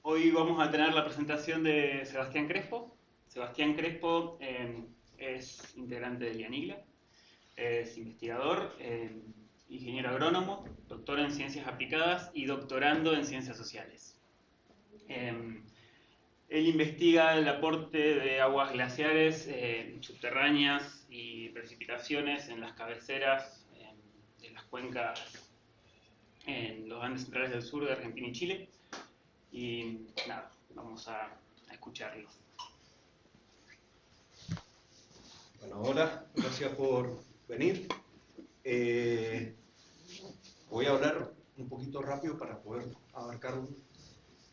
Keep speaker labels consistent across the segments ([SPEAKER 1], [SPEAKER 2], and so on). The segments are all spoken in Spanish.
[SPEAKER 1] Hoy vamos a tener la presentación de Sebastián Crespo. Sebastián Crespo es integrante de Lianigla, es investigador, ingeniero agrónomo, doctor en ciencias aplicadas y doctorando en ciencias sociales. Él investiga el aporte de aguas glaciares subterráneas y precipitaciones en las cabeceras de las cuencas en los Andes centrales del sur de Argentina y Chile. Y nada, vamos a escucharlo.
[SPEAKER 2] Bueno, hola, gracias por venir. Voy a hablar un poquito rápido para poder abarcar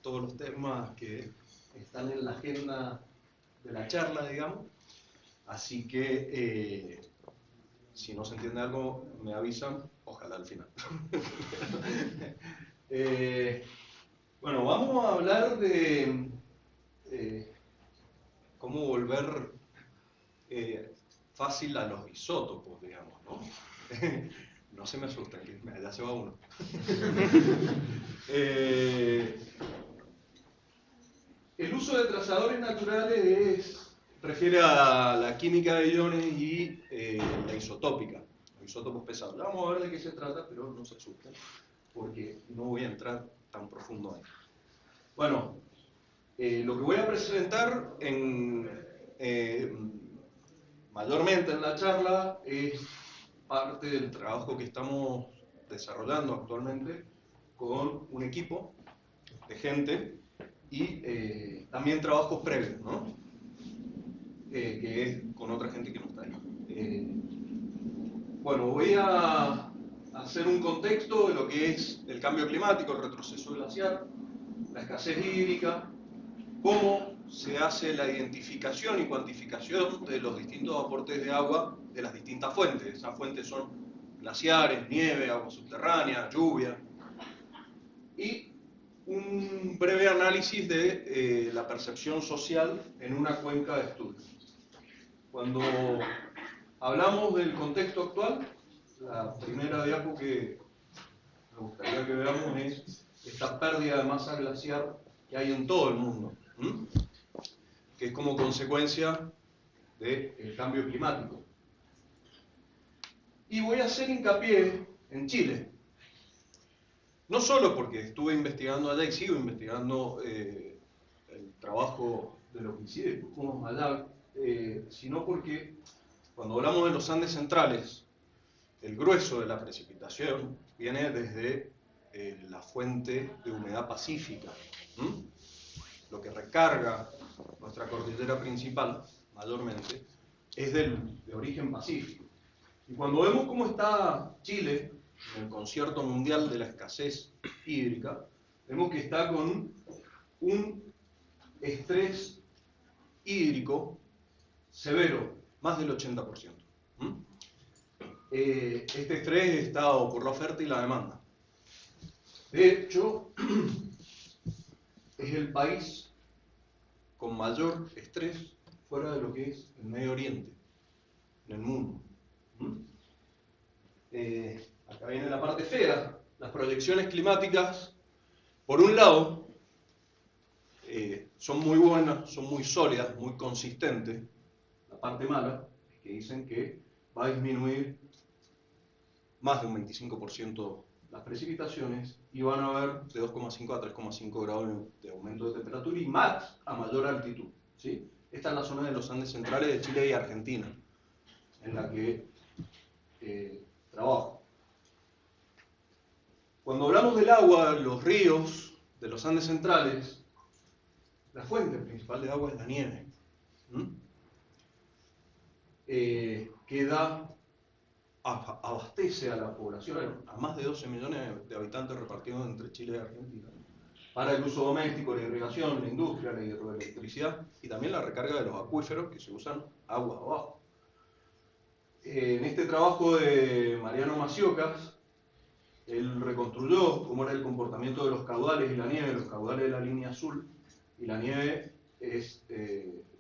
[SPEAKER 2] todos los temas que están en la agenda de la charla, digamos. Así que, si no se entiende algo, me avisan, ojalá al final. Bueno, vamos a hablar de cómo volver fácil a los isótopos, digamos, ¿no? No se me asusten, que ya se va uno. El uso de trazadores naturales refiere a la química de iones y la isotópica, los isótopos pesados. Ya vamos a ver de qué se trata, pero no se asusten, porque no voy a entrar tan profundo ahí. Bueno, lo que voy a presentar mayormente en la charla es parte del trabajo que estamos desarrollando actualmente con un equipo de gente y también trabajos previos, ¿no? Que es con otra gente que no está ahí. Bueno, voy a hacer un contexto de lo que es el cambio climático, el retroceso glaciar, la escasez hídrica, cómo se hace la identificación y cuantificación de los distintos aportes de agua de las distintas fuentes. Esas fuentes son glaciares, nieve, agua subterránea, lluvia. Y un breve análisis de la percepción social en una cuenca de estudio. Cuando hablamos del contexto actual, la primera diapo que me gustaría que veamos es esta pérdida de masa glaciar que hay en todo el mundo, que es como consecuencia del cambio climático. Y voy a hacer hincapié en Chile. No solo porque estuve investigando allá y sigo investigando el trabajo de lo que hicimos allá, sino porque cuando hablamos de los Andes centrales, el grueso de la precipitación viene desde la fuente de humedad pacífica. Lo que recarga nuestra cordillera principal, mayormente, es de origen pacífico. Y cuando vemos cómo está Chile en el concierto mundial de la escasez hídrica, vemos que está con un estrés hídrico severo, más del 80%. Este estrés está dado por la oferta y la demanda. De hecho, es el país con mayor estrés fuera de lo que es el Medio Oriente, en el mundo. Acá viene la parte fea. Las proyecciones climáticas, por un lado, son muy buenas, son muy sólidas, muy consistentes. La parte mala es que dicen que va a disminuir más de un 25% las precipitaciones y van a haber de 2,5 a 3,5 grados de aumento de temperatura y más a mayor altitud, ¿sí? Esta es la zona de los Andes centrales de Chile y Argentina, en la que trabajo. Cuando hablamos del agua, los ríos de los Andes centrales, la fuente principal de agua es la nieve, que abastece a la población, a más de 12 millones de habitantes repartidos entre Chile y Argentina, para el uso doméstico, la irrigación, la industria, la hidroelectricidad y también la recarga de los acuíferos que se usan aguas abajo. En este trabajo de Mariano Maciocas, él reconstruyó cómo era el comportamiento de los caudales y la nieve. Los caudales de la línea azul y la nieve es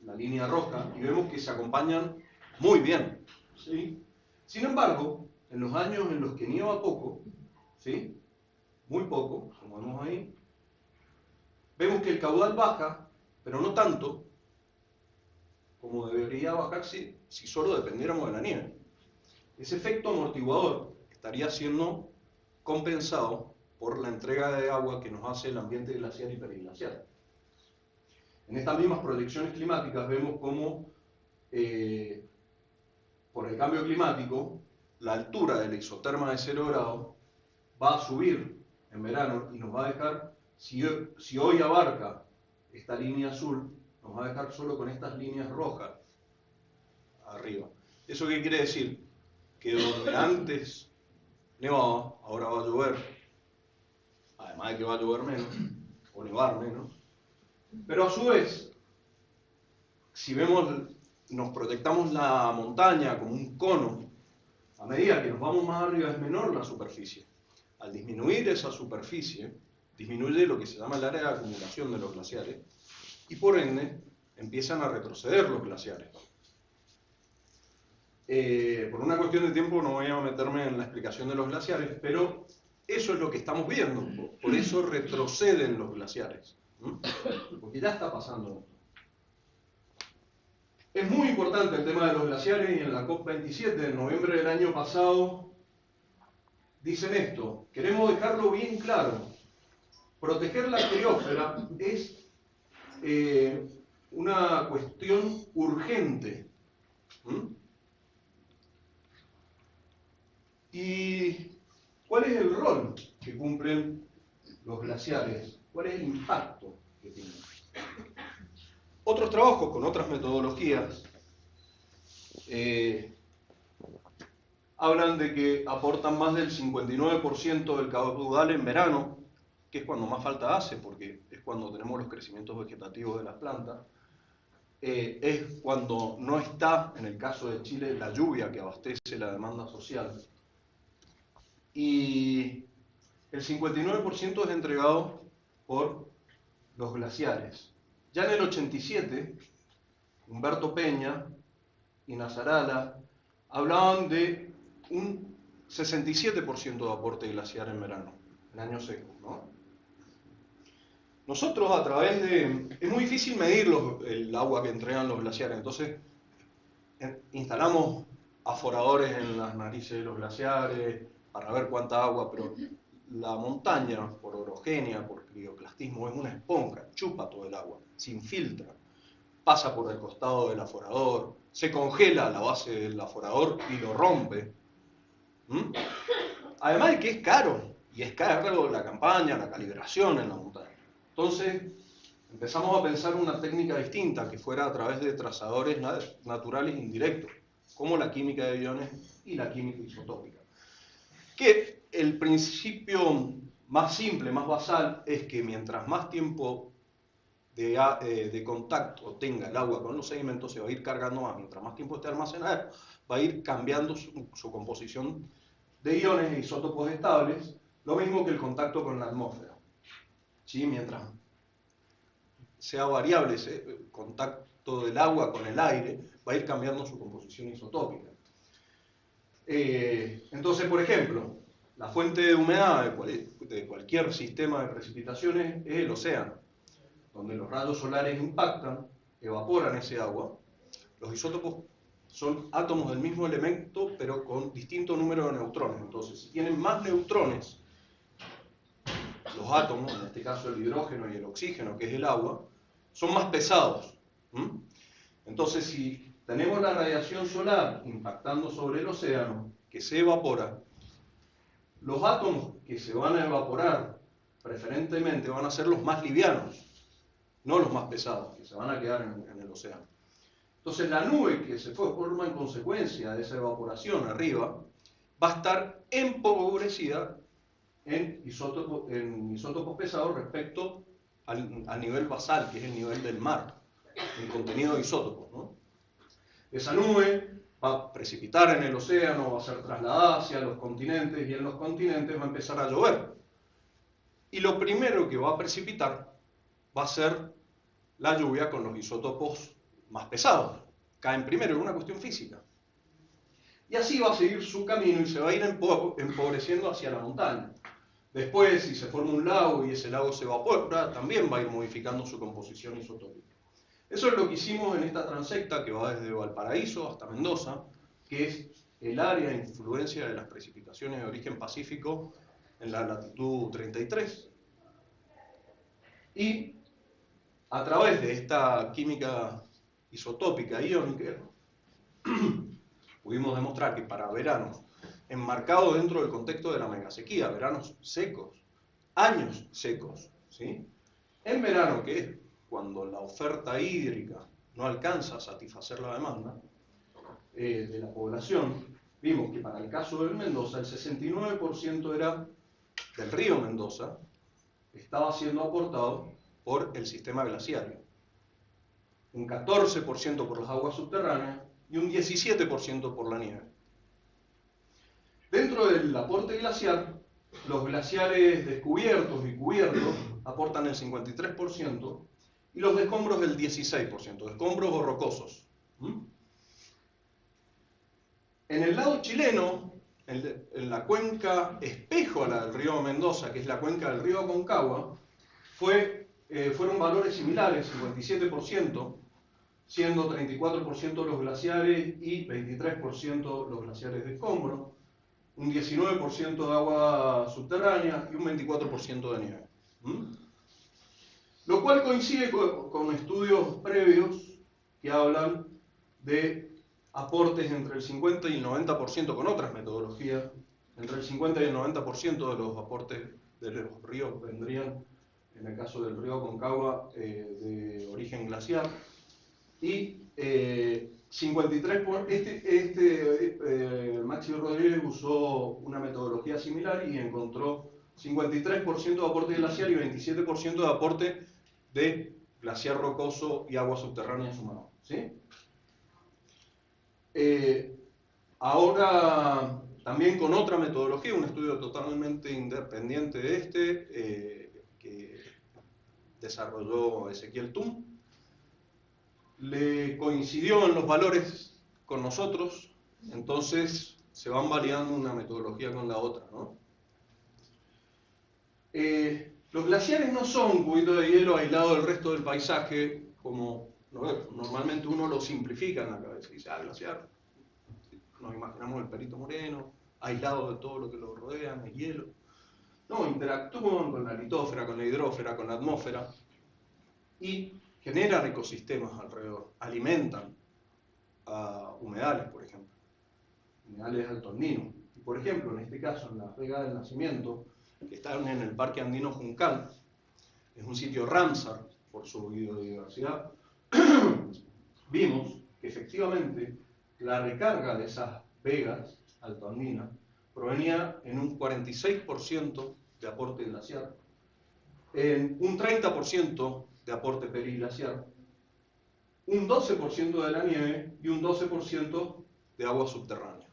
[SPEAKER 2] la línea roja, y vemos que se acompañan muy bien, ¿sí? Sin embargo, en los años en los que nieva poco, ¿sí? Muy poco, como vemos ahí, vemos que el caudal baja, pero no tanto como debería bajar si solo dependiéramos de la nieve. Ese efecto amortiguador estaría siendo compensado por la entrega de agua que nos hace el ambiente glaciar y periglaciar. En estas mismas proyecciones climáticas vemos cómo por el cambio climático la altura de la isoterma de 0 grados va a subir en verano y nos va a dejar, si hoy abarca esta línea azul, nos va a dejar solo con estas líneas rojas arriba. ¿Eso qué quiere decir? Que donde antes nevaba, ahora va a llover, además de que va a llover menos, o nevar menos, pero a su vez, si nos proyectamos la montaña como un cono, a medida que nos vamos más arriba es menor la superficie. Al disminuir esa superficie, disminuye lo que se llama el área de acumulación de los glaciares, y por ende empiezan a retroceder los glaciares. Por una cuestión de tiempo no voy a meterme en la explicación de los glaciares, pero eso es lo que estamos viendo, por eso retroceden los glaciares, porque ya está pasando esto. Es muy importante el tema de los glaciares y en la COP27 de noviembre del año pasado dicen esto, queremos dejarlo bien claro, proteger la criósfera es una cuestión urgente. ¿Y cuál es el rol que cumplen los glaciares? ¿Cuál es el impacto que tienen? Otros trabajos con otras metodologías hablan de que aportan más del 59% del caudal en verano, que es cuando más falta hace, porque es cuando tenemos los crecimientos vegetativos de las plantas. Es cuando no está, en el caso de Chile, la lluvia que abastece la demanda social. Y el 59% es entregado por los glaciares. Ya en el 87, Humberto Peña y Nasarala hablaban de un 67% de aporte glaciar en verano, en años secos, ¿no? Nosotros a través de... Es muy difícil medir el agua que entregan los glaciares, entonces instalamos aforadores en las narices de los glaciares para ver cuánta agua, pero la montaña, por orogenia, por crioclastismo, es una esponja, chupa todo el agua, se infiltra, pasa por el costado del aforador, se congela a la base del aforador y lo rompe. Además de que es caro, y es caro la campaña, la calibración en la montaña. Entonces empezamos a pensar una técnica distinta, que fuera a través de trazadores naturales indirectos, como la química de iones y la química isotópica. Que el principio más simple, más basal, es que mientras más tiempo de contacto tenga el agua con los sedimentos, se va a ir cargando más. Mientras más tiempo esté almacenado, va a ir cambiando su composición de iones e isótopos estables, lo mismo que el contacto con la atmósfera. ¿Sí? Mientras sea variable ese contacto del agua con el aire, va a ir cambiando su composición isotópica. Entonces, por ejemplo, la fuente de humedad de cualquier sistema de precipitaciones es el océano, donde los rayos solares impactan, evaporan ese agua. Los isótopos son átomos del mismo elemento, pero con distinto número de neutrones. Entonces, si tienen más neutrones, los átomos, en este caso el hidrógeno y el oxígeno, que es el agua, son más pesados. Entonces, si tenemos la radiación solar impactando sobre el océano, que se evapora, los átomos que se van a evaporar preferentemente van a ser los más livianos, no los más pesados, que se van a quedar en el océano. Entonces la nube que se forma en consecuencia de esa evaporación arriba, va a estar empobrecida en isótopos pesados respecto al nivel basal, que es el nivel del mar, el contenido de isótopos, ¿no? Esa nube va a precipitar en el océano, va a ser trasladada hacia los continentes y en los continentes va a empezar a llover. Y lo primero que va a precipitar va a ser la lluvia con los isótopos más pesados. Caen primero, es una cuestión física. Y así va a seguir su camino y se va a ir empobreciendo hacia la montaña. Después, si se forma un lago y ese lago se evapora, también va a ir modificando su composición isotópica. Eso es lo que hicimos en esta transecta que va desde Valparaíso hasta Mendoza, que es el área de influencia de las precipitaciones de origen pacífico en la latitud 33. Y a través de esta química isotópica iónica, pudimos demostrar que para veranos enmarcados dentro del contexto de la megasequía, veranos secos, años secos, ¿sí? En verano, que es cuando la oferta hídrica no alcanza a satisfacer la demanda de la población, vimos que para el caso del Mendoza, el 69% era del río Mendoza, estaba siendo aportado por el sistema glaciario, un 14% por las aguas subterráneas y un 17% por la nieve. Dentro del aporte glaciar, los glaciares descubiertos y cubiertos aportan el 53% y los de escombros el 16%, de escombros o rocosos. En el lado chileno, en la cuenca espejo a la del río Mendoza, que es la cuenca del río Aconcagua, fueron valores similares, 57%, siendo 34% los glaciares y 23% los glaciares de escombro, un 19% de agua subterránea y un 24% de nieve. Lo cual coincide con estudios previos que hablan de aportes entre el 50 y el 90% con otras metodologías. Entre el 50 y el 90% de los aportes de los ríos vendrían, en el caso del río Aconcagua, de origen glaciar. Y 53 Maxi Rodríguez usó una metodología similar y encontró 53% de aporte glaciar y 27% de aporte de glaciar rocoso y agua subterránea sumado, ¿sí? Ahora, también con otra metodología, un estudio totalmente independiente de que desarrolló Ezequiel Tum, le coincidió en los valores con nosotros, entonces se van validando una metodología con la otra, ¿no? Los glaciares no son un cubito de hielo aislado del resto del paisaje, como normalmente uno lo simplifica en la cabeza y dice, glaciar, nos imaginamos el Perito Moreno, aislado de todo lo que lo rodea, el hielo. No, interactúan con la litósfera, con la hidrósfera, con la atmósfera y generan ecosistemas alrededor, alimentan a humedales, por ejemplo, humedales alto andino. Y por ejemplo, en este caso, en la Vega del Nacimiento, que están en el Parque Andino Juncal, es un sitio Ramsar por su biodiversidad, vimos que efectivamente la recarga de esas vegas altoandinas provenía en un 46% de aporte glaciar, en un 30% de aporte periglaciar, un 12% de la nieve y un 12% de agua subterránea.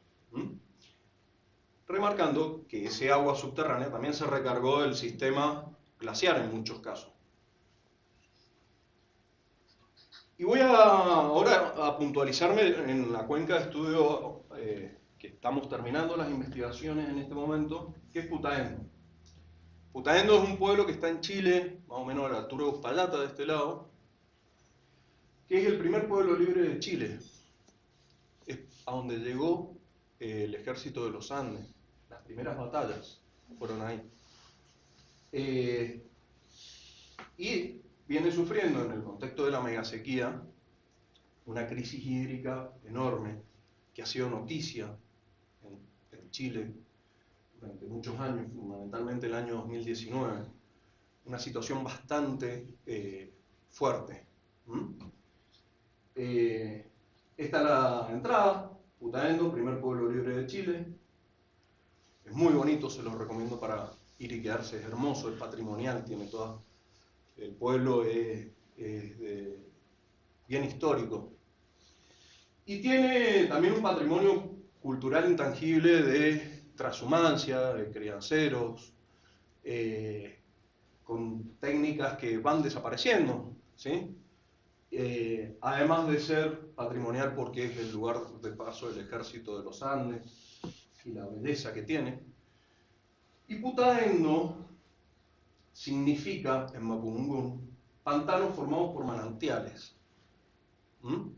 [SPEAKER 2] Remarcando que ese agua subterránea también se recargó del sistema glaciar en muchos casos. Y voy ahora a puntualizarme en la cuenca de estudio que estamos terminando las investigaciones en este momento, que es Putaendo. Putaendo es un pueblo que está en Chile, más o menos a la altura de Uspallata, de este lado, que es el primer pueblo libre de Chile. Es a donde llegó el ejército de los Andes. Las primeras batallas fueron ahí. Y viene sufriendo en el contexto de la megasequía una crisis hídrica enorme que ha sido noticia en Chile durante muchos años, fundamentalmente el año 2019, una situación bastante fuerte. Esta es la entrada, Putaendo, primer pueblo libre de Chile. Es muy bonito, se los recomiendo para ir y quedarse, es hermoso, es patrimonial, tiene toda... El pueblo es bien histórico. Y tiene también un patrimonio cultural intangible de transhumancia, de crianceros, con técnicas que van desapareciendo, ¿sí? Además de ser patrimonial porque es el lugar de paso del ejército de los Andes y la belleza que tiene. Y Putaendo significa, en Mapudungun, pantanos formados por manantiales. ¿Mm?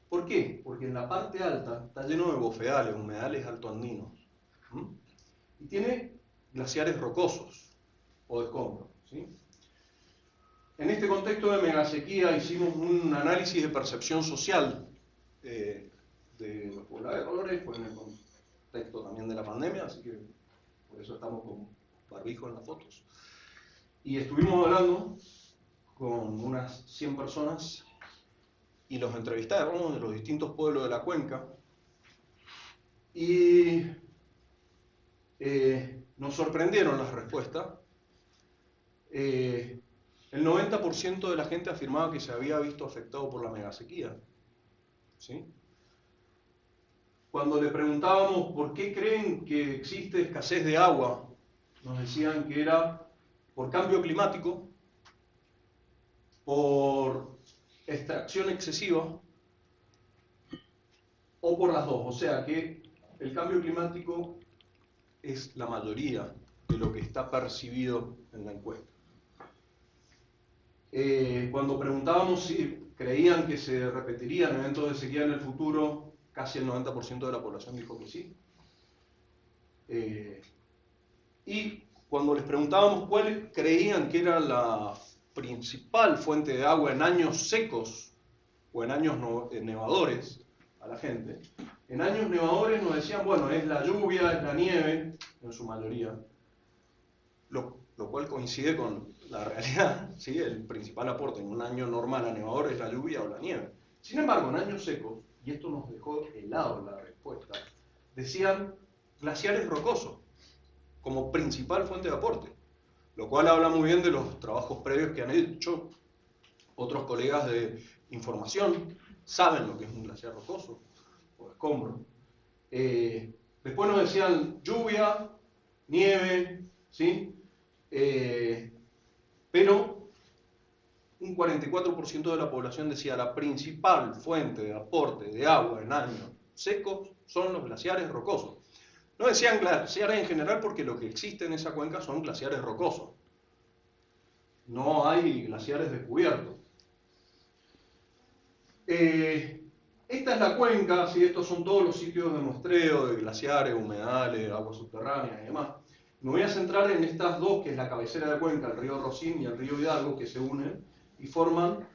[SPEAKER 2] ¿Por qué? Porque en la parte alta está lleno de bofedales, humedales altoandinos. ¿Mm? Y tiene glaciares rocosos o de escombros. ¿Sí? En este contexto de megasequía hicimos un análisis de percepción social de los pobladores, pues en el contexto también de la pandemia, así que por eso estamos con barbijo en las fotos. Y estuvimos hablando con unas 100 personas y los entrevistamos de los distintos pueblos de la cuenca y nos sorprendieron las respuestas. El 90% de la gente afirmaba que se había visto afectado por la megasequía. ¿Sí? Cuando le preguntábamos por qué creen que existe escasez de agua, nos decían que era por cambio climático, por extracción excesiva o por las dos. O sea que el cambio climático es la mayoría de lo que está percibido en la encuesta. Cuando preguntábamos si creían que se repetirían eventos de sequía en el futuro, casi el 90% de la población dijo que sí. Y cuando les preguntábamos cuál creían que era la principal fuente de agua en años secos o en años nevadores a la gente, en años nevadores nos decían, bueno, es la lluvia, es la nieve, en su mayoría, lo cual coincide con la realidad, ¿sí? El principal aporte en un año normal a nevador es la lluvia o la nieve. Sin embargo, en años secos, y esto nos dejó helado la respuesta, decían glaciares rocosos como principal fuente de aporte, lo cual habla muy bien de los trabajos previos que han hecho otros colegas de información, saben lo que es un glaciar rocoso o escombro. Después nos decían lluvia, nieve, ¿sí? Pero un 44% de la población decía la principal fuente de aporte de agua en años secos son los glaciares rocosos. No decían glaciares en general porque lo que existe en esa cuenca son glaciares rocosos. No hay glaciares descubiertos. Esta es la cuenca, ¿sí? Estos son todos los sitios de muestreo de glaciares, humedales, aguas subterráneas y demás. Me voy a centrar en estas dos, que es la cabecera de cuenca, el río Rosín y el río Hidalgo, que se unen y forman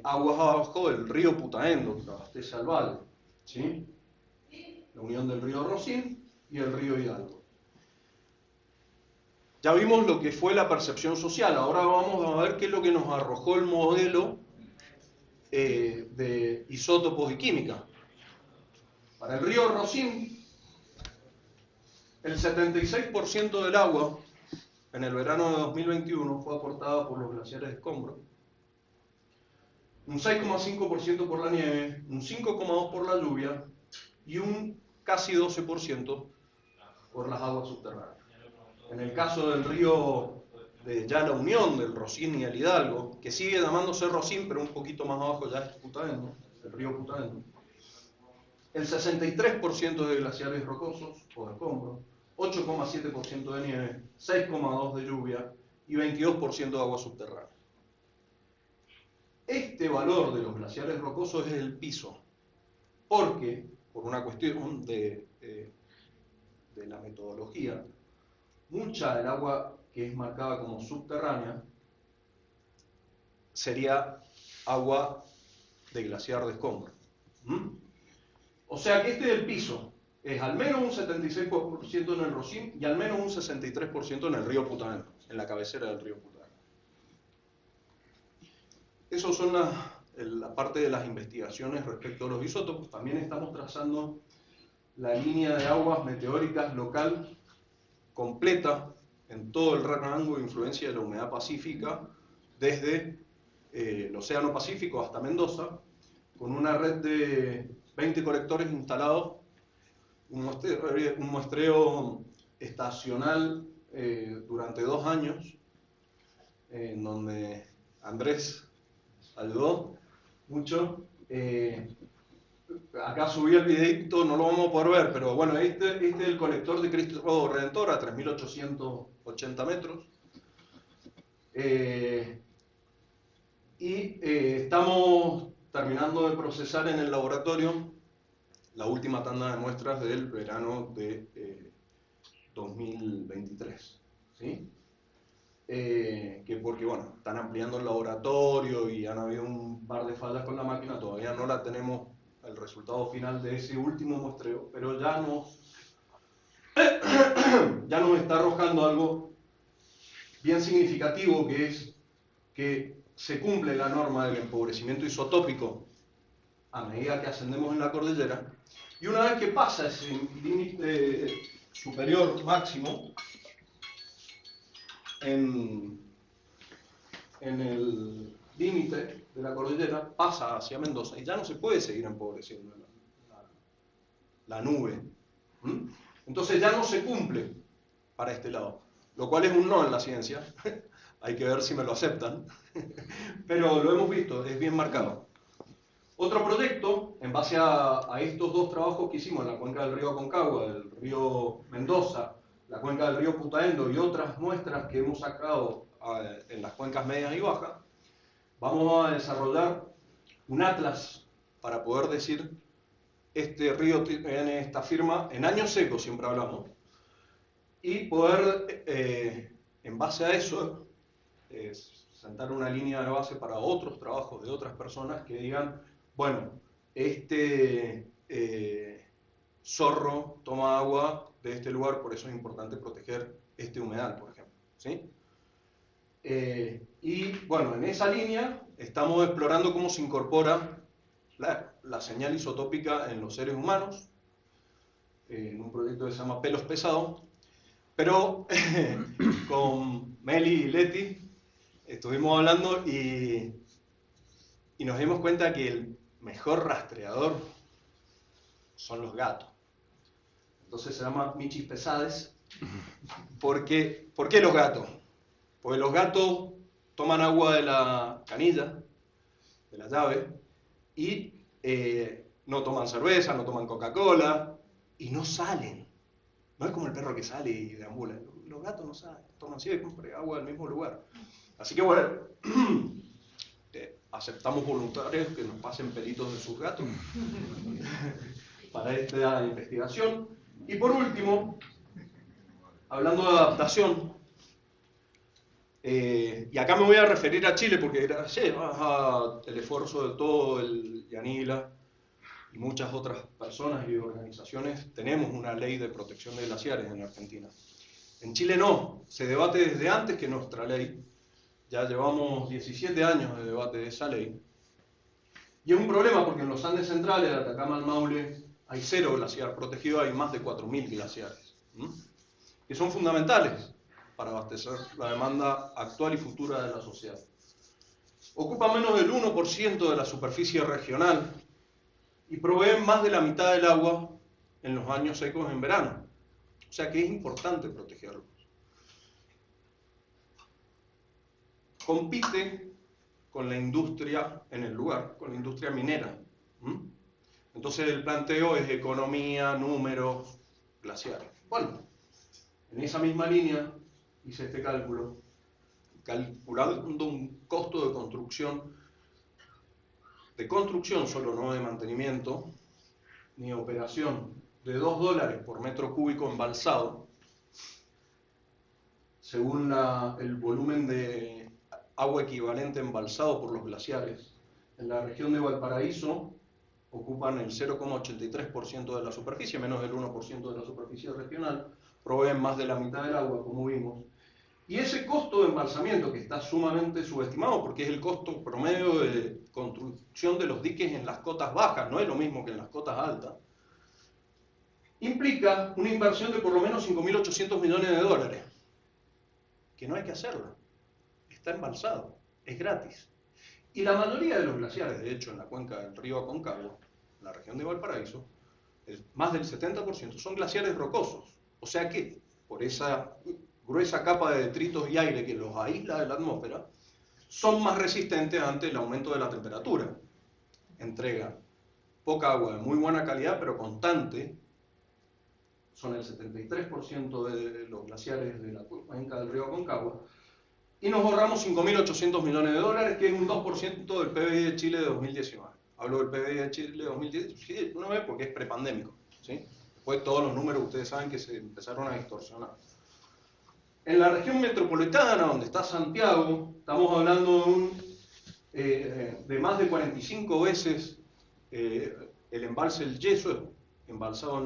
[SPEAKER 2] aguas abajo del río Putaendo, que abastece al valle. ¿Sí? La unión del río Rosín y el río Hidalgo. Ya vimos lo que fue la percepción social, ahora vamos a ver qué es lo que nos arrojó el modelo de isótopos y química. Para el río Rosín, el 76% del agua en el verano de 2021 fue aportada por los glaciares de escombro, un 6,5% por la nieve, un 5,2% por la lluvia y un casi 12% por las aguas subterráneas. En el caso del río de ya la unión del Rosín y el Hidalgo, que sigue llamándose Rosín, pero un poquito más abajo ya es Putaendo, el río Putaendo, el 63% de glaciares rocosos o de escombros, 8,7% de nieve, 6,2% de lluvia y 22% de agua subterránea. Este valor de los glaciares rocosos es el piso, porque, por una cuestión de la metodología, mucha del agua que es marcada como subterránea sería agua de glaciar de escombro. O sea que este del piso es al menos un 76% en el Rosín y al menos un 63% en el río Putaendo, en la cabecera del río Putaendo. Esas son la parte de las investigaciones respecto a los isótopos. También estamos trazando la línea de aguas meteóricas local completa en todo el rango de influencia de la humedad pacífica, desde el Océano Pacífico hasta Mendoza, con una red de 20 colectores instalados, un muestreo estacional durante 2 años, en donde Andrés ayudó mucho. acá subí el videito, no lo vamos a poder ver, pero bueno, este es el colector de Cristo Redentor a 3.880 metros. Estamos terminando de procesar en el laboratorio la última tanda de muestras del verano de 2023. ¿Sí? Que porque, bueno, están ampliando el laboratorio y han habido un par de fallas con la máquina, todavía no la tenemos el resultado final de ese último muestreo, pero ya nos está arrojando algo bien significativo, que es que se cumple la norma del empobrecimiento isotópico a medida que ascendemos en la cordillera, y una vez que pasa ese límite superior máximo en el límite de la cordillera, pasa hacia Mendoza y ya no se puede seguir empobreciendo la nube. Entonces ya no se cumple para este lado, lo cual es un no en la ciencia. Hay que ver si me lo aceptan, pero lo hemos visto, es bien marcado. Otro proyecto, en base a estos dos trabajos que hicimos en la cuenca del río Aconcagua, del río Mendoza, la cuenca del río Putaendo y otras muestras que hemos sacado en las cuencas medias y bajas, vamos a desarrollar un atlas para poder decir este río tiene esta firma en años secos, siempre hablamos, y poder, en base a eso, sentar una línea de base para otros trabajos de otras personas que digan, bueno, este zorro toma agua de este lugar, por eso es importante proteger este humedal, por ejemplo. ¿Sí? Y bueno, en esa línea estamos explorando cómo se incorpora la señal isotópica en los seres humanos, en un proyecto que se llama Pelos Pesados, pero con Meli y Leti estuvimos hablando y nos dimos cuenta que el mejor rastreador son los gatos. Entonces se llama Michis Pesades. ¿Por qué los gatos? Porque los gatos toman agua de la canilla, de la llave, y no toman cerveza, no toman Coca-Cola, y no salen. No es como el perro que sale y deambula. Los gatos no salen, toman siempre agua del mismo lugar. Así que bueno, aceptamos voluntarios que nos pasen pelitos de sus gatos para esta investigación. Y por último, hablando de adaptación, y acá me voy a referir a Chile porque gracias al esfuerzo de todo el Yanila y muchas otras personas y organizaciones tenemos una ley de protección de glaciares en Argentina. En Chile no, se debate desde antes que nuestra ley, ya llevamos 17 años de debate de esa ley, y es un problema porque en los Andes centrales, de Atacama al Maule, hay 0 glaciar protegido, hay más de 4.000 glaciares, que son fundamentales para abastecer la demanda actual y futura de la sociedad. Ocupan menos del 1% de la superficie regional y proveen más de la mitad del agua en los años secos en verano. O sea que es importante protegerlos. Compite con la industria en el lugar, con la industria minera. Entonces el planteo es economía, números, glaciares. Bueno, en esa misma línea hice este cálculo, calculando un costo de construcción solo, no de mantenimiento, ni operación, de $2 por metro cúbico embalsado, según el volumen de agua equivalente embalsado por los glaciares. En la región de Valparaíso ocupan el 0,83% de la superficie, menos del 1% de la superficie regional, proveen más de la mitad del agua, como vimos. Y ese costo de embalsamiento, que está sumamente subestimado, porque es el costo promedio de construcción de los diques en las cotas bajas, no es lo mismo que en las cotas altas, implica una inversión de por lo menos 5.800 millones de dólares, que no hay que hacerla, está embalsado, es gratis. Y la mayoría de los glaciares, de hecho, en la cuenca del río Aconcagua, en la región de Valparaíso, más del 70% son glaciares rocosos, o sea que por esa gruesa capa de detritos y aire que los aísla de la atmósfera, son más resistentes ante el aumento de la temperatura. Entregan poca agua de muy buena calidad, pero constante, son el 73% de los glaciares de la cuenca del río Aconcagua, y nos ahorramos 5.800 millones de dólares, que es un 2% del PBI de Chile de 2019. Hablo del PBI de Chile de 2019 porque es prepandémico, ¿sí? Después todos los números ustedes saben que se empezaron a distorsionar. En la región metropolitana, donde está Santiago, estamos hablando de más de 45 veces el embalse del Yeso, embalsado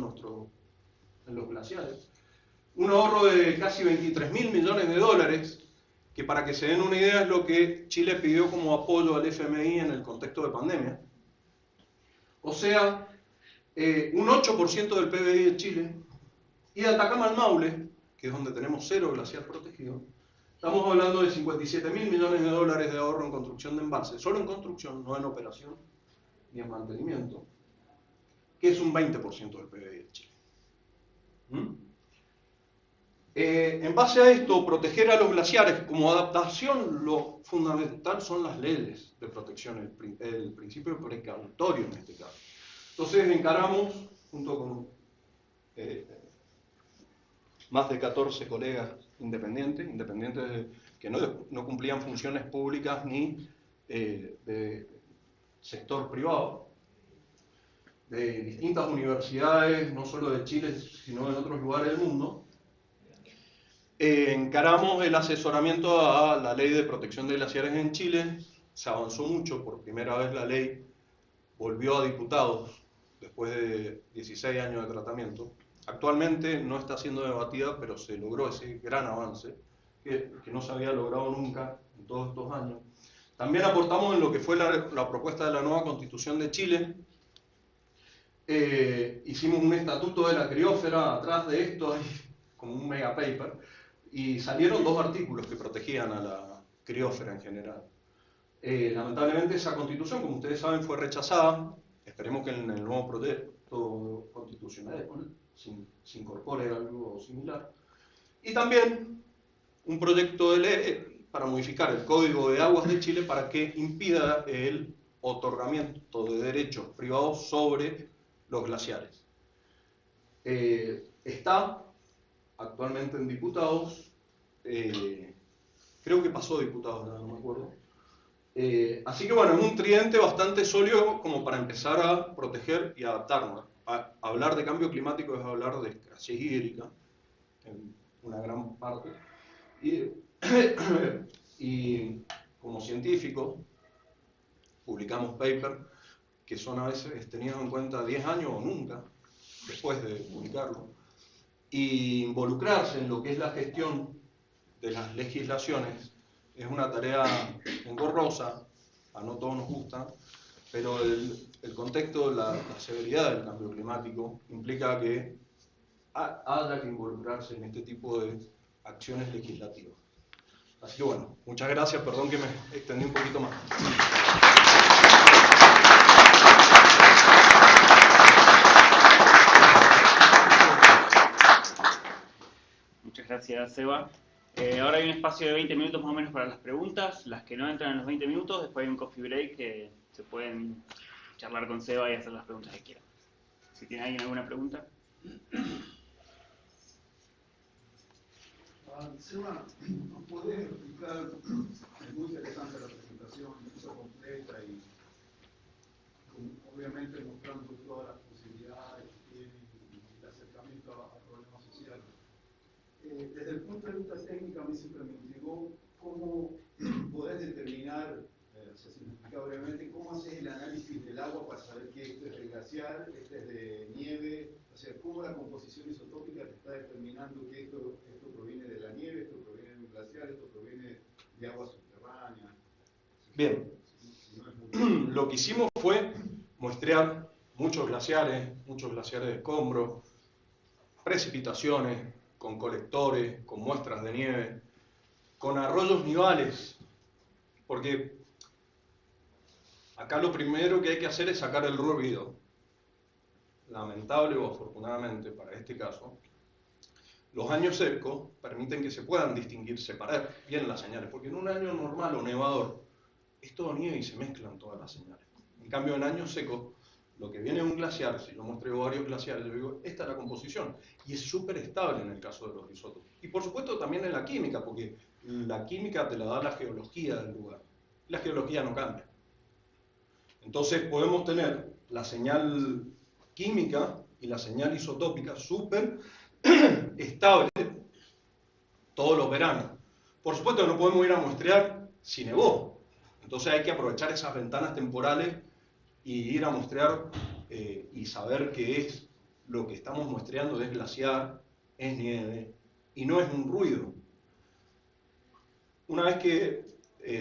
[SPEAKER 2] en los glaciares. Un ahorro de casi 23.000 millones de dólares, que para que se den una idea es lo que Chile pidió como apoyo al FMI en el contexto de pandemia. O sea, un 8% del PBI de Chile, y de Atacama al Maule, que es donde tenemos 0 glaciar protegido, estamos hablando de 57.000 millones de dólares de ahorro en construcción de embalses, solo en construcción, no en operación ni en mantenimiento, que es un 20% del PBI de Chile. En base a esto, proteger a los glaciares como adaptación, lo fundamental son las leyes de protección, el principio precautorio en este caso. Entonces encaramos, junto con más de 14 colegas independientes que no cumplían funciones públicas ni de sector privado, de distintas universidades, no solo de Chile, sino de otros lugares del mundo, encaramos el asesoramiento a la ley de protección de glaciares en Chile. Se avanzó mucho, por primera vez la ley volvió a diputados después de 16 años de tratamiento. Actualmente no está siendo debatida, pero se logró ese gran avance que no se había logrado nunca en todos estos años. También aportamos en lo que fue la propuesta de la nueva Constitución de Chile. Hicimos un estatuto de la criósfera, atrás de esto hay como un mega paper, y salieron 2 artículos que protegían a la criósfera en general. Lamentablemente esa Constitución, como ustedes saben, fue rechazada. Esperemos que en el nuevo proyecto constitucional se incorpore algo similar. Y también un proyecto de ley para modificar el Código de Aguas de Chile para que impida el otorgamiento de derechos privados sobre los glaciares. Está actualmente en diputados, creo que pasó diputados, no me acuerdo. Así que bueno, es un tridente bastante sólido como para empezar a proteger y adaptarnos. Hablar de cambio climático es hablar de escasez hídrica, en una gran parte. Y como científicos, publicamos papers que son a veces tenidos en cuenta 10 años o nunca, después de publicarlo, y involucrarse en lo que es la gestión de las legislaciones es una tarea engorrosa, a no todos nos gusta, pero el contexto, la severidad del cambio climático implica que haya que involucrarse en este tipo de acciones legislativas. Así que bueno, muchas gracias, perdón que me extendí un poquito más.
[SPEAKER 1] Muchas gracias, Seba. Ahora hay un espacio de 20 minutos más o menos para las preguntas. Las que no entran en los 20 minutos, después hay un coffee break que se pueden charlar con Seba y hacer las preguntas que quieran. Si tiene alguien alguna pregunta.
[SPEAKER 3] Seba, ¿nos podés explicar? Es muy interesante la presentación, muy completa y obviamente mostrando todas las posibilidades que tiene y el acercamiento a problemas sociales. Desde el punto de vista técnico, a mí siempre me intrigó cómo podés determinar, se simplifica brevemente, cómo haces el análisis del agua para saber que esto es de glaciar, este es de nieve, o sea, cómo la composición isotópica te está determinando que esto proviene de la nieve, esto proviene de un glaciar, esto proviene de agua subterránea.
[SPEAKER 2] Bien, lo que hicimos fue muestrear muchos glaciares de escombros, precipitaciones, con colectores, con muestras de nieve, con arroyos nivales, porque acá lo primero que hay que hacer es sacar el ruido. Lamentable o afortunadamente para este caso, los años secos permiten que se puedan distinguir, separar bien las señales, porque en un año normal o nevador es todo nieve y se mezclan todas las señales. En cambio, en años secos lo que viene de un glaciar, si yo muestro varios glaciares, yo digo, esta es la composición. Y es súper estable en el caso de los isótopos. Y por supuesto también en la química, porque la química te la da la geología del lugar. La geología no cambia. Entonces podemos tener la señal química y la señal isotópica súper estable todos los veranos. Por supuesto no podemos ir a muestrear si nevó. Entonces hay que aprovechar esas ventanas temporales y ir a muestrear y saber que es lo que estamos muestreando es glaciar, es nieve y no es un ruido. Una vez que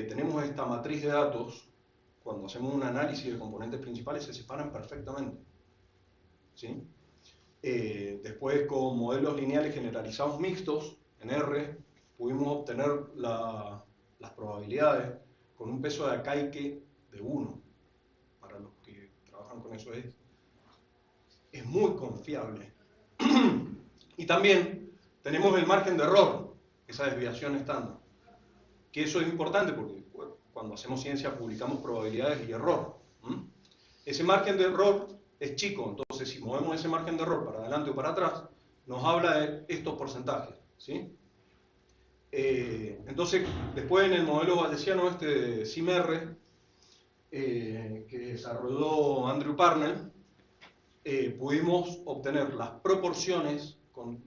[SPEAKER 2] tenemos esta matriz de datos, cuando hacemos un análisis de componentes principales se separan perfectamente. ¿Sí? Después con modelos lineales generalizados mixtos, en R, pudimos obtener las probabilidades con un peso de Akaike de 1. Para los que trabajan con eso es muy confiable. Y también tenemos el margen de error, esa desviación estándar. Que eso es importante porque cuando hacemos ciencia publicamos probabilidades y error. Ese margen de error es chico, entonces si movemos ese margen de error para adelante o para atrás, nos habla de estos porcentajes. ¿Sí? Entonces, después en el modelo bayesiano de SIMR, que desarrolló Andrew Parnell, pudimos obtener las proporciones con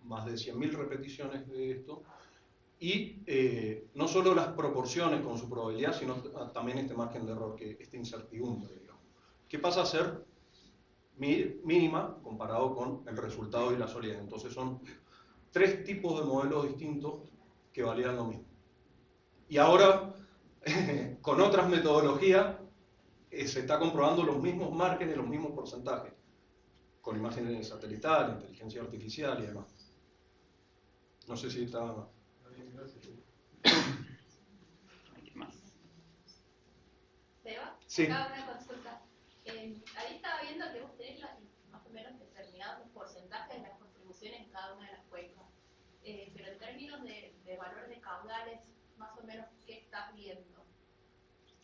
[SPEAKER 2] más de 100.000 repeticiones de esto, y no solo las proporciones con su probabilidad, sino también este margen de error, esta incertidumbre, digamos, que pasa a ser mínima comparado con el resultado y la solidez. Entonces son 3 tipos de modelos distintos que validan lo mismo. Y ahora, con otras metodologías, se está comprobando los mismos márgenes, los mismos porcentajes, con imágenes satelitales, inteligencia artificial y demás. No sé si está...
[SPEAKER 1] Más.
[SPEAKER 4] Seba,
[SPEAKER 2] sí.
[SPEAKER 4] Acá una consulta. Ahí estaba viendo que vos tenés más o menos determinados porcentajes de las contribuciones en cada una de las cuencas. Pero en términos de valores de caudales, más o menos, ¿qué estás viendo?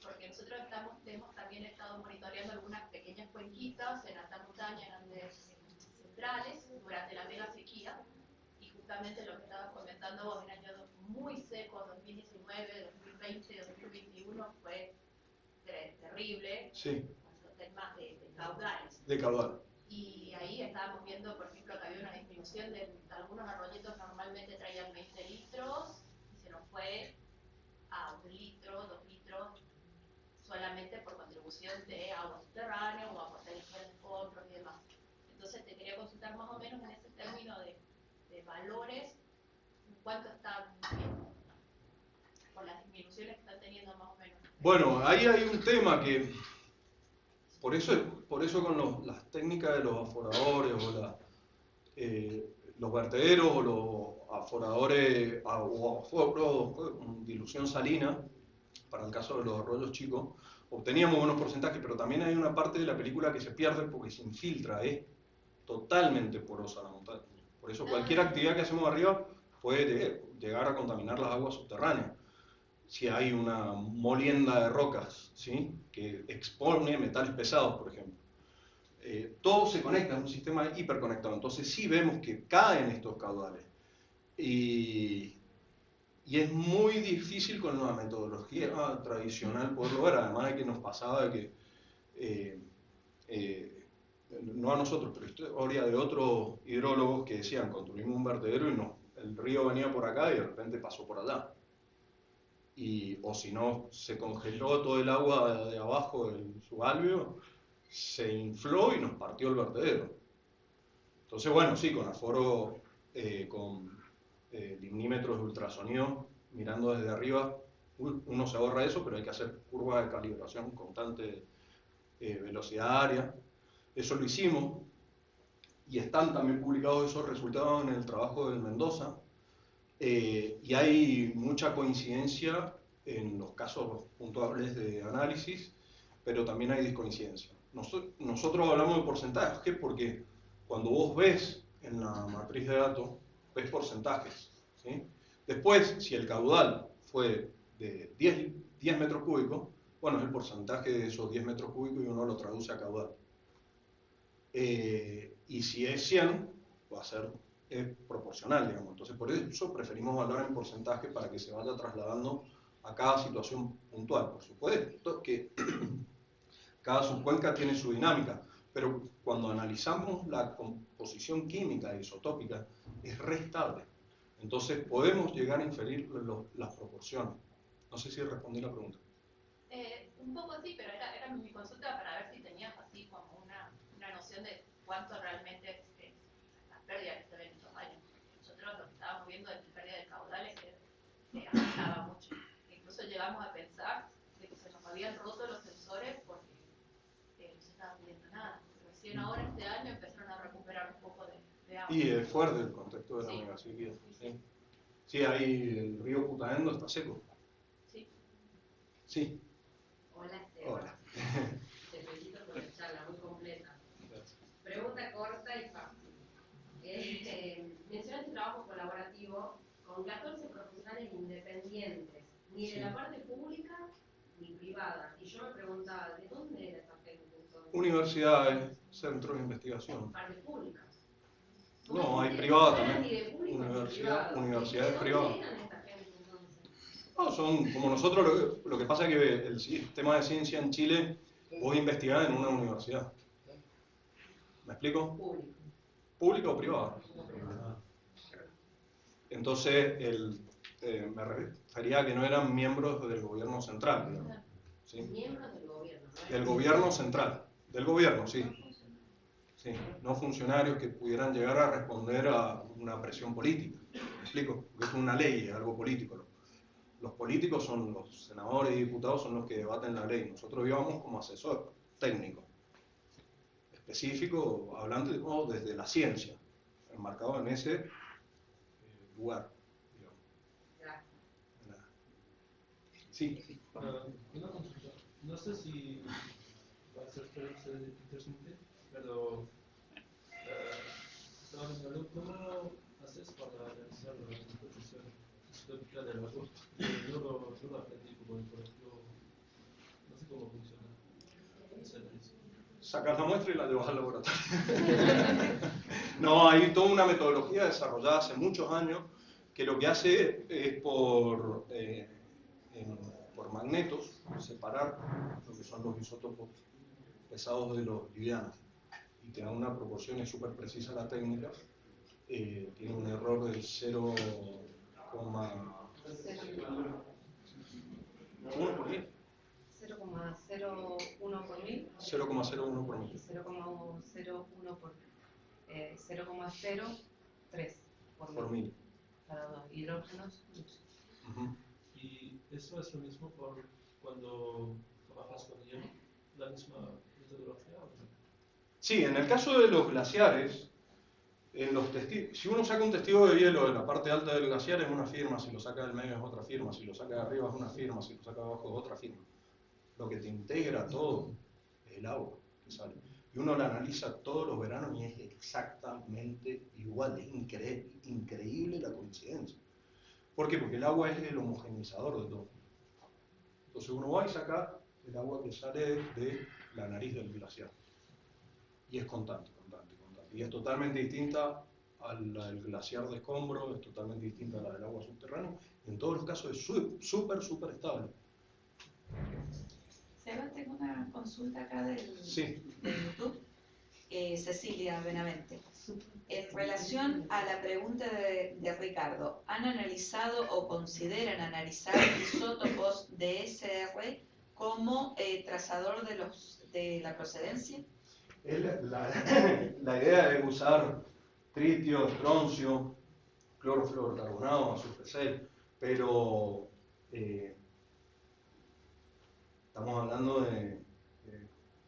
[SPEAKER 4] Porque nosotros hemos también estado monitoreando algunas pequeñas cuenquitas en alta montaña, en Andes centrales, durante la mega sequía. Y justamente lo que estabas comentando vos, en años muy secos, 2019, 2020, 2021, fue terrible.
[SPEAKER 2] Sí.
[SPEAKER 4] Con temas de caudales.
[SPEAKER 2] De caudal.
[SPEAKER 4] Y ahí estábamos viendo, por ejemplo, que había una disminución de algunos arroyitos, normalmente traían 20 litros, y se nos fue a 1 litro, 2 litros, solamente por contribución de agua subterránea o aportación de escombros y demás. Entonces te quería consultar más o menos en ese término de valores, ¿cuánto están viendo? Por las disminuciones que están teniendo más o menos.
[SPEAKER 2] Bueno, ahí hay un tema que, por eso con las técnicas de los aforadores o los vertederos o los aforadores o aforos con dilución salina, para el caso de los arroyos chicos, obteníamos buenos porcentajes, pero también hay una parte de la película que se pierde porque se infiltra, es totalmente porosa la montaña. Por eso cualquier actividad que hacemos arriba puede llegar a contaminar las aguas subterráneas. Si hay una molienda de rocas, ¿sí?, que expone metales pesados, por ejemplo. Todo se conecta, es un sistema hiperconectado. Entonces sí vemos que caen estos caudales. Y es muy difícil con la metodología tradicional poderlo ver, además de que nos pasaba de que, no a nosotros, pero historia de otros hidrólogos que decían, construimos un vertedero y no, el río venía por acá y de repente pasó por allá. O si no, se congeló todo el agua de abajo del subalveo, se infló y nos partió el vertedero. Entonces, bueno, sí, con aforo, con limnímetros de ultrasonido, mirando desde arriba, uno se ahorra eso, pero hay que hacer curvas de calibración constante, velocidad área. Eso lo hicimos, y están también publicados esos resultados en el trabajo del Mendoza. Y hay mucha coincidencia en los casos puntuales de análisis, pero también hay discoincidencia. Nosotros hablamos de porcentajes porque cuando vos ves en la matriz de datos, ves porcentajes, ¿sí? Después, si el caudal fue de 10 metros cúbicos, bueno, es el porcentaje de esos 10 metros cúbicos y uno lo traduce a caudal. Y si es 100, va a ser proporcional, digamos. Entonces, por eso preferimos valorar en porcentaje para que se vaya trasladando a cada situación puntual. Por supuesto que cada subcuenca tiene su dinámica, pero cuando analizamos la composición química isotópica, es re estable. Entonces, podemos llegar a inferir las proporciones. No sé si respondí la pregunta.
[SPEAKER 4] Un poco sí, pero era mi consulta para ver si tenías así como una noción de cuánto realmente es la pérdida que se ven en estos años. Nosotros lo que estábamos viendo de pérdida de caudales que afectaba mucho. Incluso llegamos a pensar de que se nos habían roto los sensores porque no se estaba pidiendo nada. Recién ahora este año empezaron a recuperar un poco de agua.
[SPEAKER 2] Y es fuerte el contexto de la
[SPEAKER 4] Sí.
[SPEAKER 2] megasequía. Sí. Sí, ahí el río Putaendo está seco.
[SPEAKER 4] Sí.
[SPEAKER 2] Sí.
[SPEAKER 5] Hola, Esteban.
[SPEAKER 2] Hola.
[SPEAKER 5] Te felicito por la charla, muy completa. Pregunta corta y fácil. Mencionaste trabajo colaborativo con 14 profesionales independientes, ni de la parte pública ni privada. Y yo me preguntaba, ¿de dónde era esta gente entonces?
[SPEAKER 2] Universidades, centros de investigación.
[SPEAKER 5] Partes públicas.
[SPEAKER 2] No, hay privadas
[SPEAKER 5] No
[SPEAKER 2] también.
[SPEAKER 5] ni de públicos ni privados.
[SPEAKER 2] Universidades
[SPEAKER 5] ¿De
[SPEAKER 2] privadas.
[SPEAKER 5] dónde eran esta gente entonces?
[SPEAKER 2] No, son como nosotros, lo que pasa es que el sistema de ciencia en Chile, vos investigás en una universidad. ¿Me explico?
[SPEAKER 5] Público.
[SPEAKER 2] ¿Pública o privada? Entonces, me refería a que no eran miembros del gobierno central, digamos. ¿Sí?
[SPEAKER 5] Miembros del gobierno, ¿no?
[SPEAKER 2] Del gobierno central. Del gobierno, sí. Sí, no funcionarios que pudieran llegar a responder a una presión política. ¿Me explico? Porque es una ley, es algo político. Los políticos son los senadores y diputados, son los que debaten la ley. Nosotros íbamos como asesor técnico, específico, hablando desde la ciencia, enmarcado en ese lugar. Digamos.
[SPEAKER 5] Gracias.
[SPEAKER 2] Sí.
[SPEAKER 6] Una consulta. No sé si va a ser interesante, pero estaba pensando, ¿cómo haces para analizar la composición histórica del agua? Yo lo aprendí como en colegio, no sé cómo funciona ese análisis.
[SPEAKER 2] Sacas la muestra y la llevas al laboratorio. No, hay toda una metodología desarrollada hace muchos años que lo que hace es por magnetos separar lo que son los isótopos pesados de los livianos y te da una proporción, es súper precisa la técnica, tiene un error del 0,1 por mil.
[SPEAKER 5] 0,01 por mil.
[SPEAKER 2] 0,01 por mil.
[SPEAKER 5] 0,01 por 0,03
[SPEAKER 2] por mil.
[SPEAKER 5] Para los hidrógenos.
[SPEAKER 6] Y eso es lo mismo por cuando trabajas con hielo, la misma metodología.
[SPEAKER 2] Sí, en el caso de los glaciares, si uno saca un testigo de hielo de la parte alta del glaciar es una firma, si lo saca del medio es otra firma, si lo saca de arriba es una firma, si lo saca de abajo es otra firma. Lo que te integra todo es el agua que sale. Y uno la analiza todos los veranos y es exactamente igual, es increíble la coincidencia. ¿Por qué? Porque el agua es el homogeneizador de todo. Entonces uno va y saca el agua que sale de la nariz del glaciar. Y es constante. Y es totalmente distinta a la del glaciar de escombro, es totalmente distinta a la del agua subterránea. Y en todos los casos es súper estable.
[SPEAKER 7] Seba, tengo una consulta acá de YouTube. Cecilia Benavente. En relación a la pregunta de Ricardo, ¿han analizado o consideran analizar isótopos de SR como trazador de la procedencia?
[SPEAKER 2] La idea es usar tritio, estroncio, clorofluorocarbonado, azufre, pero estamos hablando de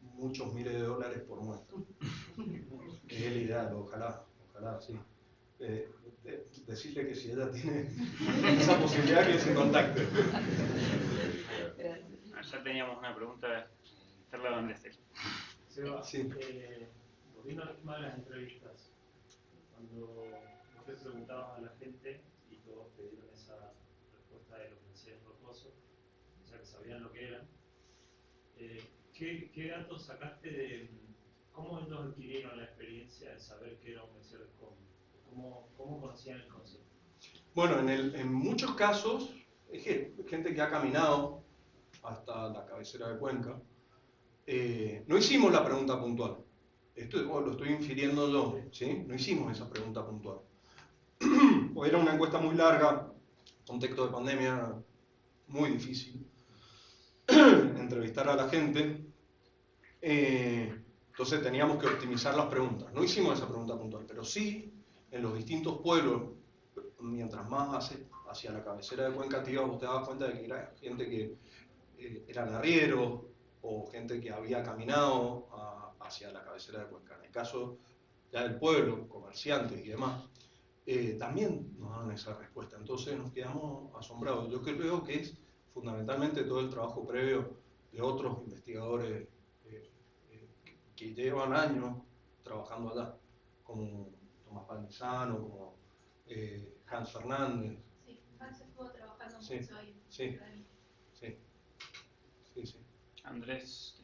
[SPEAKER 2] muchos miles de dólares por muestra. Es el ideal, ojalá, sí. Decirle que si ella tiene esa posibilidad que se contacte.
[SPEAKER 1] Ya teníamos una pregunta, Carla, ¿dónde estés?
[SPEAKER 8] Seba,
[SPEAKER 2] Sí.
[SPEAKER 8] volviendo a la última de las entrevistas, cuando vos le preguntabas a la gente y todos te dieron esa respuesta de los glaciares rocosos, o sea que sabían lo que eran, ¿qué datos sacaste de ¿cómo ellos adquirieron la experiencia de saber que era un glaciar de escombro? ¿Cómo conocían el concepto?
[SPEAKER 2] Bueno, en muchos casos, es gente que ha caminado hasta la cabecera de Cuenca, no hicimos la pregunta puntual. Esto lo estoy infiriendo yo, ¿sí? No hicimos esa pregunta puntual. O era una encuesta muy larga, contexto de pandemia muy difícil, entrevistar a la gente, entonces teníamos que optimizar las preguntas. No hicimos esa pregunta puntual, pero sí en los distintos pueblos, mientras más hacia la cabecera de Cuenca te ibas, vos te dabas cuenta de que era gente que eran arrieros o gente que había caminado hacia la cabecera de Cuenca. En el caso ya del pueblo, comerciantes y demás, también nos dan esa respuesta. Entonces nos quedamos asombrados. Yo creo que es fundamentalmente todo el trabajo previo de otros investigadores que llevan años trabajando allá, como Tomás Palmisano, como Hans Fernández.
[SPEAKER 4] Sí, Hans estuvo trabajando
[SPEAKER 2] Sí,
[SPEAKER 4] mucho ahí.
[SPEAKER 2] sí.
[SPEAKER 1] Andrés.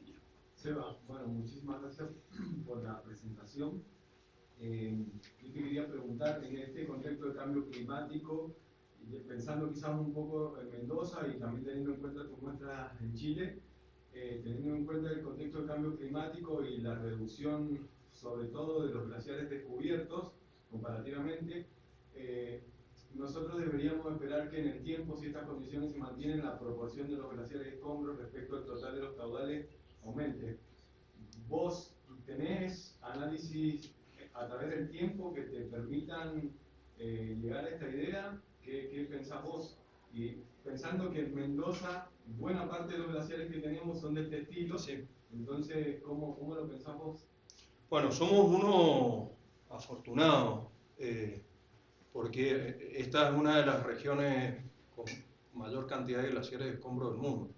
[SPEAKER 9] Seba, bueno, muchísimas gracias por la presentación. Yo te quería preguntar, en este contexto de cambio climático, pensando quizás un poco en Mendoza y también teniendo en cuenta tus muestras en Chile, teniendo en cuenta el contexto de cambio climático y la reducción, sobre todo, de los glaciares descubiertos, comparativamente, nosotros deberíamos esperar que en el tiempo, si estas condiciones se mantienen, la proporción de los glaciares escombros respecto al total de los caudales aumente. ¿Vos tenés análisis a través del tiempo que te permitan llegar a esta idea? ¿Qué pensás vos? Y pensando que en Mendoza, buena parte de los glaciares que tenemos son de este estilo,
[SPEAKER 2] Sí.
[SPEAKER 9] Entonces, ¿cómo lo pensás vos?
[SPEAKER 2] Bueno, somos unos afortunados, porque esta es una de las regiones con mayor cantidad de glaciares de escombro del mundo.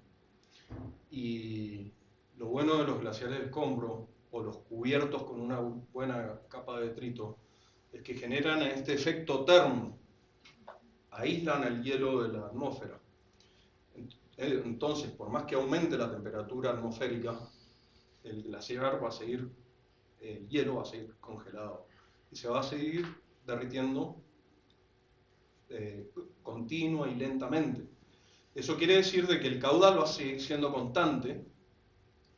[SPEAKER 2] Y lo bueno de los glaciares de escombro, o los cubiertos con una buena capa de detrito, es que generan este efecto termo, aíslan el hielo de la atmósfera. Entonces, por más que aumente la temperatura atmosférica, el glaciar va a seguir, el hielo va a seguir congelado y se va a seguir derritiendo continua y lentamente. Eso quiere decir de que el caudal va a seguir siendo constante.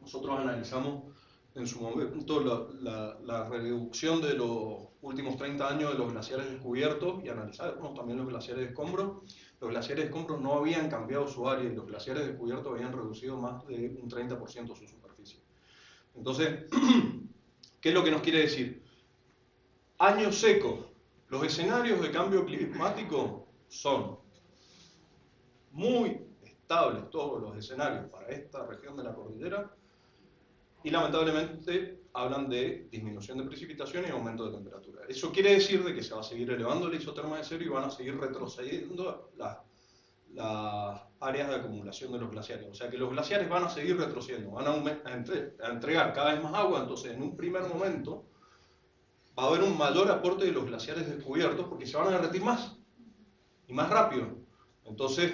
[SPEAKER 2] Nosotros analizamos en su momento la reducción de los últimos 30 años de los glaciares descubiertos y analizamos también los glaciares de escombros. Los glaciares de escombros no habían cambiado su área y los glaciares descubiertos habían reducido más de un 30% su superficie. Entonces, ¿qué es lo que nos quiere decir? Años secos. Los escenarios de cambio climático son muy estables, todos los escenarios para esta región de la cordillera, y lamentablemente hablan de disminución de precipitación y aumento de temperatura. Eso quiere decir de que se va a seguir elevando la isoterma de cero y van a seguir retrocediendo las áreas de acumulación de los glaciares. O sea que los glaciares van a seguir retrocediendo, van a entregar cada vez más agua. Entonces en un primer momento va a haber un mayor aporte de los glaciares descubiertos porque se van a derretir más y más rápido. Entonces,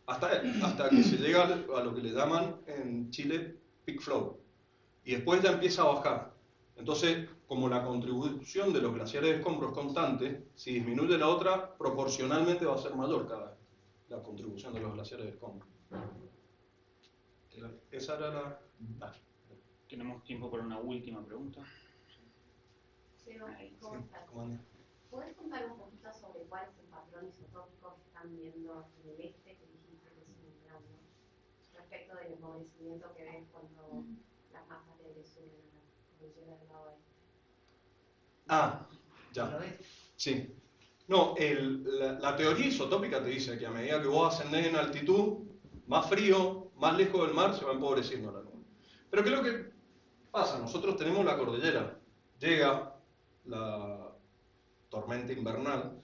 [SPEAKER 2] hasta que se llega a lo que le llaman en Chile peak flow. Y después ya empieza a bajar. Entonces, como la contribución de los glaciares de escombro es constante, si disminuye la otra, proporcionalmente va a ser mayor cada vez la contribución de los glaciares de escombro. Esa era la...
[SPEAKER 1] Tenemos tiempo para una última pregunta.
[SPEAKER 4] Seba, ¿cómo estás? ¿Podés contar un poquito sobre cuál es el patrón isotópico que están viendo en el este, que dijiste que es un gran, respecto del empobrecimiento que ves cuando las masas de suben a la cordillera del lado oeste?
[SPEAKER 2] Ah, ya. Sí. No, la teoría isotópica te dice que a medida que vos ascendés en altitud, más frío, más lejos del mar, se va empobreciendo la nube. Pero ¿qué es lo que pasa? Nosotros tenemos la cordillera, llega la tormenta invernal,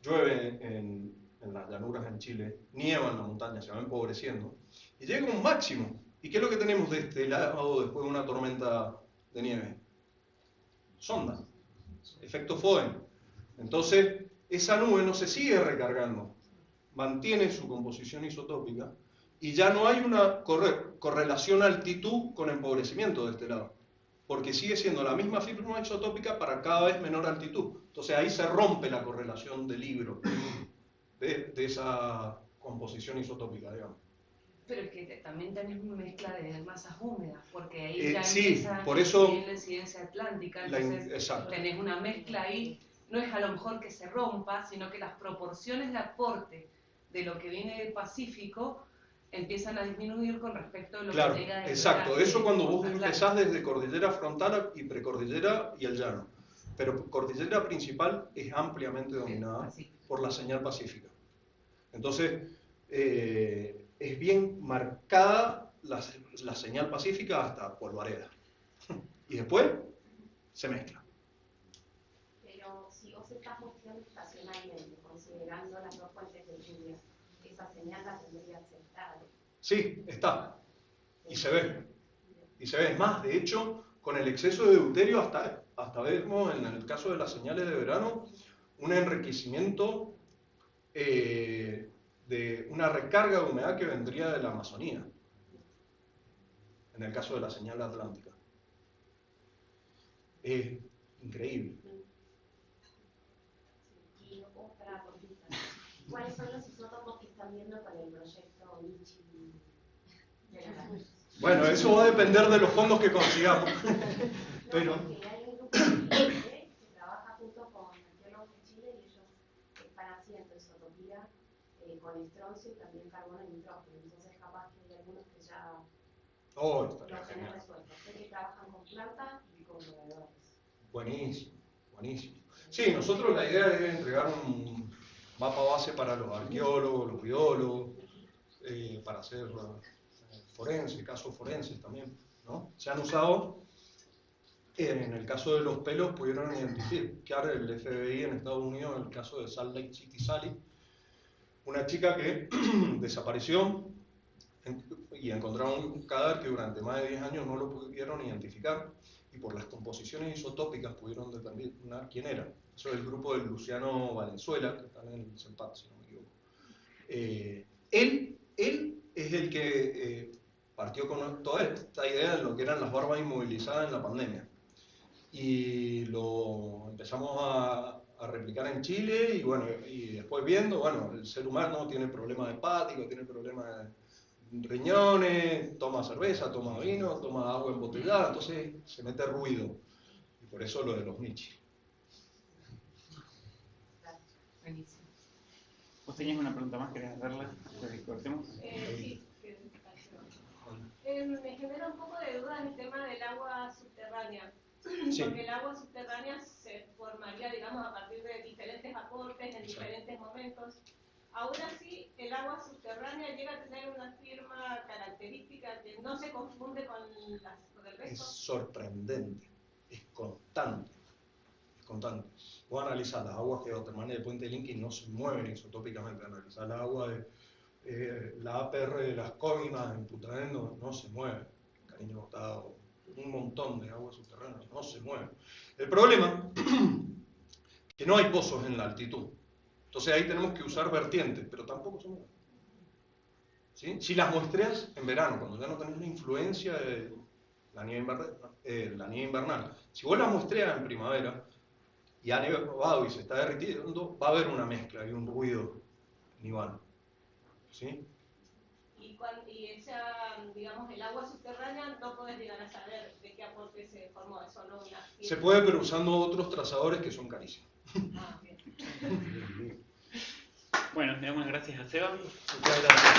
[SPEAKER 2] llueve en las llanuras en Chile, nieva en la montaña, se va empobreciendo, y llega un máximo. ¿Y qué es lo que tenemos de este lado después de una tormenta de nieve? Sonda, efecto Foehn. Entonces, esa nube no se sigue recargando, mantiene su composición isotópica Y ya no hay una correlación altitud con empobrecimiento de este lado, porque sigue siendo la misma firma isotópica para cada vez menor altitud. Entonces ahí se rompe la correlación del Ibero de esa composición isotópica, digamos.
[SPEAKER 10] Pero es que también tenés una mezcla de masas húmedas, porque ahí ya
[SPEAKER 2] sí,
[SPEAKER 10] empieza
[SPEAKER 2] por eso,
[SPEAKER 10] la incidencia atlántica, entonces tenés una mezcla ahí, no es a lo mejor que se rompa, sino que las proporciones de aporte de lo que viene del Pacífico empiezan a disminuir con respecto a lo que llega del
[SPEAKER 2] exacto, eso cuando vos
[SPEAKER 10] Atlántico.
[SPEAKER 2] empezás desde cordillera frontal y precordillera y el llano. Pero cordillera principal es ampliamente dominada por la señal pacífica. Entonces, es bien marcada la señal pacífica hasta Polvareda. Y después se mezcla.
[SPEAKER 4] Pero si vos estás mostrando estacionalmente, considerando las dos fuentes de lluvia, esa señal la tendrías sentada.
[SPEAKER 2] Sí, está. Y se ve. Y se ve. Es más, de hecho, con el exceso de deuterio hasta vemos en el caso de las señales de verano un enriquecimiento de una recarga de humedad que vendría de la Amazonía, en el caso de la señal atlántica. Es increíble.
[SPEAKER 4] Y otra cosita, ¿cuáles son los isótopos que están viendo con el proyecto Lichi?
[SPEAKER 2] Bueno, eso va a depender de los fondos que consigamos. Pero
[SPEAKER 4] Porque hay un grupo de Chile que trabaja junto con arqueólogos de Chile y ellos están haciendo isotopía con estroncio y también carbono y nitrógeno. Entonces capaz que hay algunos que ya lo tienen resuelto. Sé que trabajan con plantas y con roedores.
[SPEAKER 2] buenísimo, buenísimo. Sí, nosotros la idea es entregar un mapa base para los arqueólogos, los biólogos, para hacer forense, casos forenses también, ¿no? Se han usado, en el caso de los pelos, pudieron identificar el FBI en Estados Unidos en el caso de Salt Lake City Sally, una chica que desapareció y encontraron un cadáver que durante más de 10 años no lo pudieron identificar y por las composiciones isotópicas pudieron determinar quién era. Eso es el grupo de Luciano Valenzuela, que está en el CENPAT, si no me equivoco. Él es el que partió con toda esta idea de lo que eran las barbas inmovilizadas en la pandemia. Y lo empezamos a replicar en Chile y bueno, y después viendo, bueno, el ser humano tiene problemas hepáticos, tiene problemas de riñones, toma cerveza, toma vino, toma agua embotellada, entonces se mete ruido. Y por eso lo de los nichis.
[SPEAKER 1] Buenísimo. ¿Vos tenías una pregunta más? ¿Querés hacerla antes de que cortemos?
[SPEAKER 11] Sí. Me genera un poco de duda el tema del agua subterránea. Sí. Porque el agua subterránea se formaría, digamos, a partir de diferentes aportes en diferentes momentos. Aún así, el agua subterránea llega a tener una firma característica que no se confunde con el resto.
[SPEAKER 2] Es sorprendente, es constante. Vos analizás las aguas geotermales del puente del Inca y no se mueven isotópicamente. Analizás la agua de la APR de las Cóminas en Putaén no se mueve. Cariño Botado, un montón de aguas subterráneas no se mueven. El problema es que no hay pozos en la altitud. Entonces ahí tenemos que usar vertientes, pero tampoco se mueven. ¿Sí? Si las muestreas en verano, cuando ya no tenés la influencia de la nieve invernal, si vos las muestreas en primavera y ha nevado y se está derritiendo, va a haber una mezcla y un ruido nivano. ¿Sí?
[SPEAKER 11] Y esa, digamos, el agua subterránea no podés llegar a saber de qué aporte se formó, es solo una...
[SPEAKER 2] Se puede, pero usando otros trazadores que son carísimos.
[SPEAKER 11] Ah, bien.
[SPEAKER 1] Bueno, le damos gracias a Seba.
[SPEAKER 2] Muchas gracias.